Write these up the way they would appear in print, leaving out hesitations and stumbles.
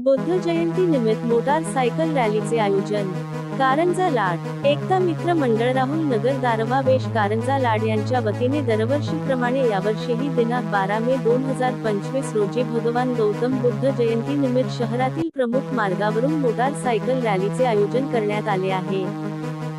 बुद्ध जयंती निमित्त मोटारसायकल रॅलीचे आयोजन। कारंजा लाड एकता मित्र मंडळ राहुल नगर दारव्हा वेश कारंजा लाड यांच्या वतीने दरवर्षीप्रमाणे यावर्षीही दिनांक 12 मे 2025 रोजी भगवान गौतम बुद्ध जयंती निमित्त शहरातील प्रमुख मार्गावरून मोटारसायकल रॅलीचे आयोजन करण्यात आले आहे।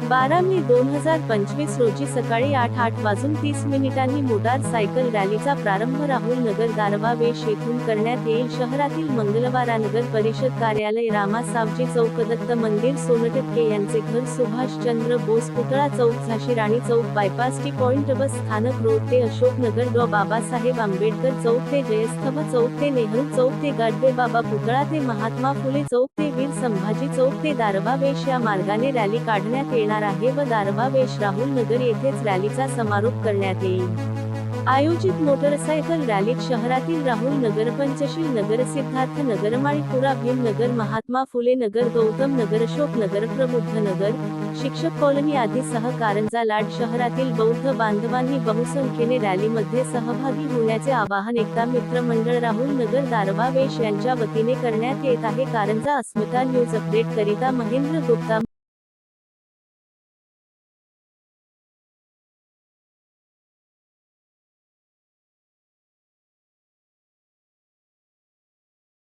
12 मे 2025 रोजी सकाळी 8:30 मोटारसायकल रॅलीचा प्रारंभ राहुल नगर दारव्हा वेश येथून करण्यात येईल। शहरातील मंगलवारा नगर परिषद कार्यालय, रामा सावजी चौक, दत्त मंदिर, सोनटक्के यांचे घर, सुभाष चंद्र बोस पुतळा चौक, झाशी Rani Chowk, bypass T point, बस स्थानक रोड ते अशोक नगर, डॉ. बाबासाहेब आंबेडकर चौक ते जयस्तंभ चौक ते नेहरू चौक ते गाडगे बाबा पुतळा ते महात्मा फुले चौक ते वीर संभाजी चौक ते दारव्हा वेश या मार्गाने रॅली काढण्यात येणार आहे व दारव्हा वेश राहुल नगर येथेच रॅलीचा समारोप करण्यात येईल। आयोजित मोटरसायकल रॅलीत शहरातील राहुल नगर, पंचशील नगर, सिद्धार्थ नगर, माळीपुरा, भीम नगर, महात्मा फुले नगर, गौतम नगर, अशोक नगर, प्रबुद्ध नगर, शिक्षक कॉलनी आदी सह कारंजा लाड शहरातील बौद्ध बांधवांनी बहुसंख्येने रॅलीमध्ये सहभागी होण्याचे आवाहन एकता मित्र मंडळ राहुल नगर दारव्हा वेश यांच्या वतीने करण्यात येत आहे। कारंजा अस्मिता न्यूज अपडेट करिता महेंद्र गुप्ता।